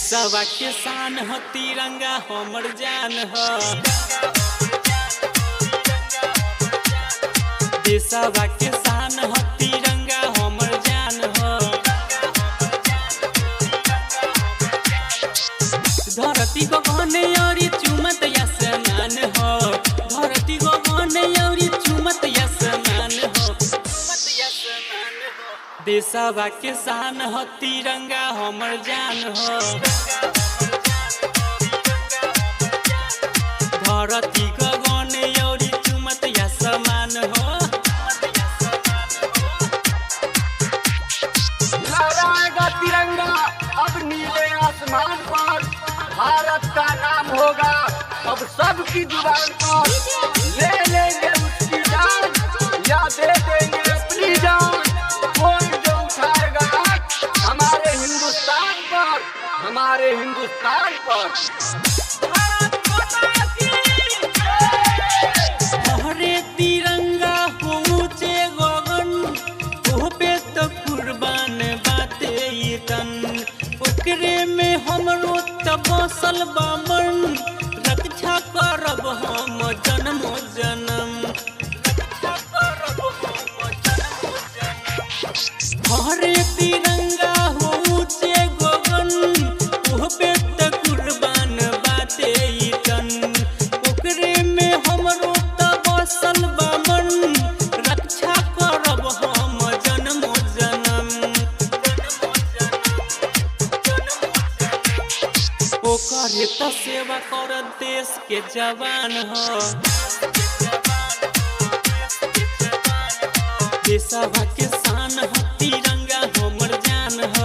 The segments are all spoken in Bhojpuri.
देशवा के शान ह तिरंगा हमर जान ह। देशवा के शान ह तिरंगा हमर जान ह। धरती को गहने और चुमत आसमान ह। धरती को गहने और चुमत आसमान ह। देशवा के शान ह तिरंगा हमर जान ह। धरती गगन और चुमत आसमान हो। लहराएगा तिरंगा अब नीले आसमान पर, भारत का नाम होगा अब सबकी जुबान पर। ले लेंगे उसकी जान या दे देंगे अपनी जान, कोई जो उठाएगा हमारे हिंदुस्तान पर, हमारे हिंदुस्तान पर। हरे तिरंगा हो ऊंचे गगन, ओ पे तो कुर्बान बाते ये तन। ओकरे में हमरो त बसल बा मन, रक्षा करब हम जन्मो जन्म। हरे तिरंगा हो ऊंचे गगन, ओ पे त कुर्बान बाते ये तन। ओकरे में हमरो त बसल बा मन, रक्षा करब हम जन्मो जन्म। ओकरे त सेवा कर देश के जवान ह। देशवा के शान ह तिरंगा हमर जान ह।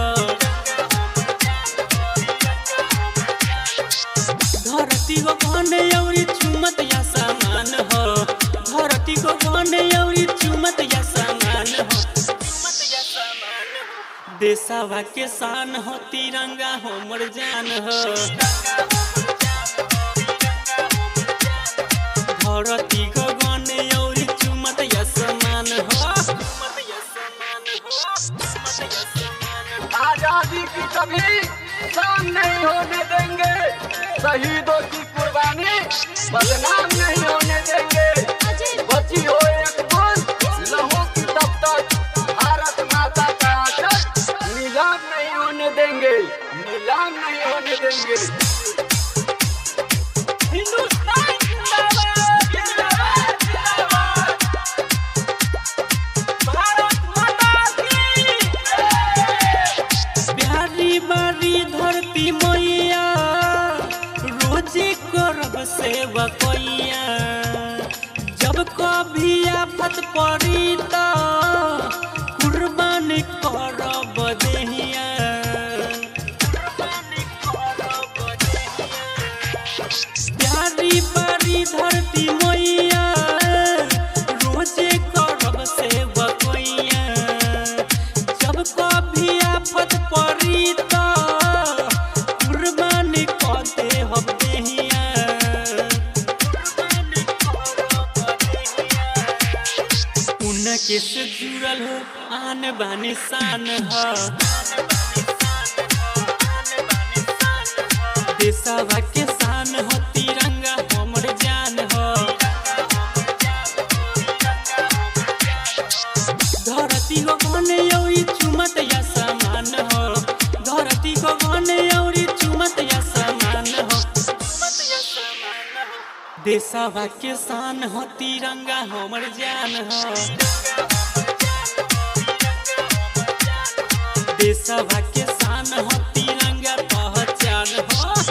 धरती को गहने और चुमत आसमान ह। धरती को गहने और चुमत आसमान ह। देशवा के शान ह तिरंगा हमर जान ह। धरती गगन और चुमत आसमान ह। आजादी की कभी शाम नहीं होने देंगे, शहीदों की कुर्बानी बदनाम नहीं होने देंगे। बची हो एक बूंद लहू की तब तक भारत माता का आंचल नीलाम नहीं होने देंगे, नीलाम नहीं होने देंगे। हिंदुस्तान जिंदाबाद, जिंदाबाद, जिंदाबाद। भारत माता की प्यारी बारी धरती मैया, रोजे करब सेवा कैया। जब कभी आफत पड़ी त कुर्बान करब देहिया। प्यारी बारी धरती मैया, रोजे करब सेवा कैया। जब कभी आफत पड़ी त कुर्बान कर देहब देहिया। उनके से जुड़ल हो आन बानी शान ह। देशवा के शान ह तिरंगा हमर जान ह। धरती को गहने और चुमत आसमान ह। धरती को गहने और चुमत आसमान ह। देशवा के शान ह तिरंगा हमर जान ह। देशवा के शान ह तिरंगा पहचान ह।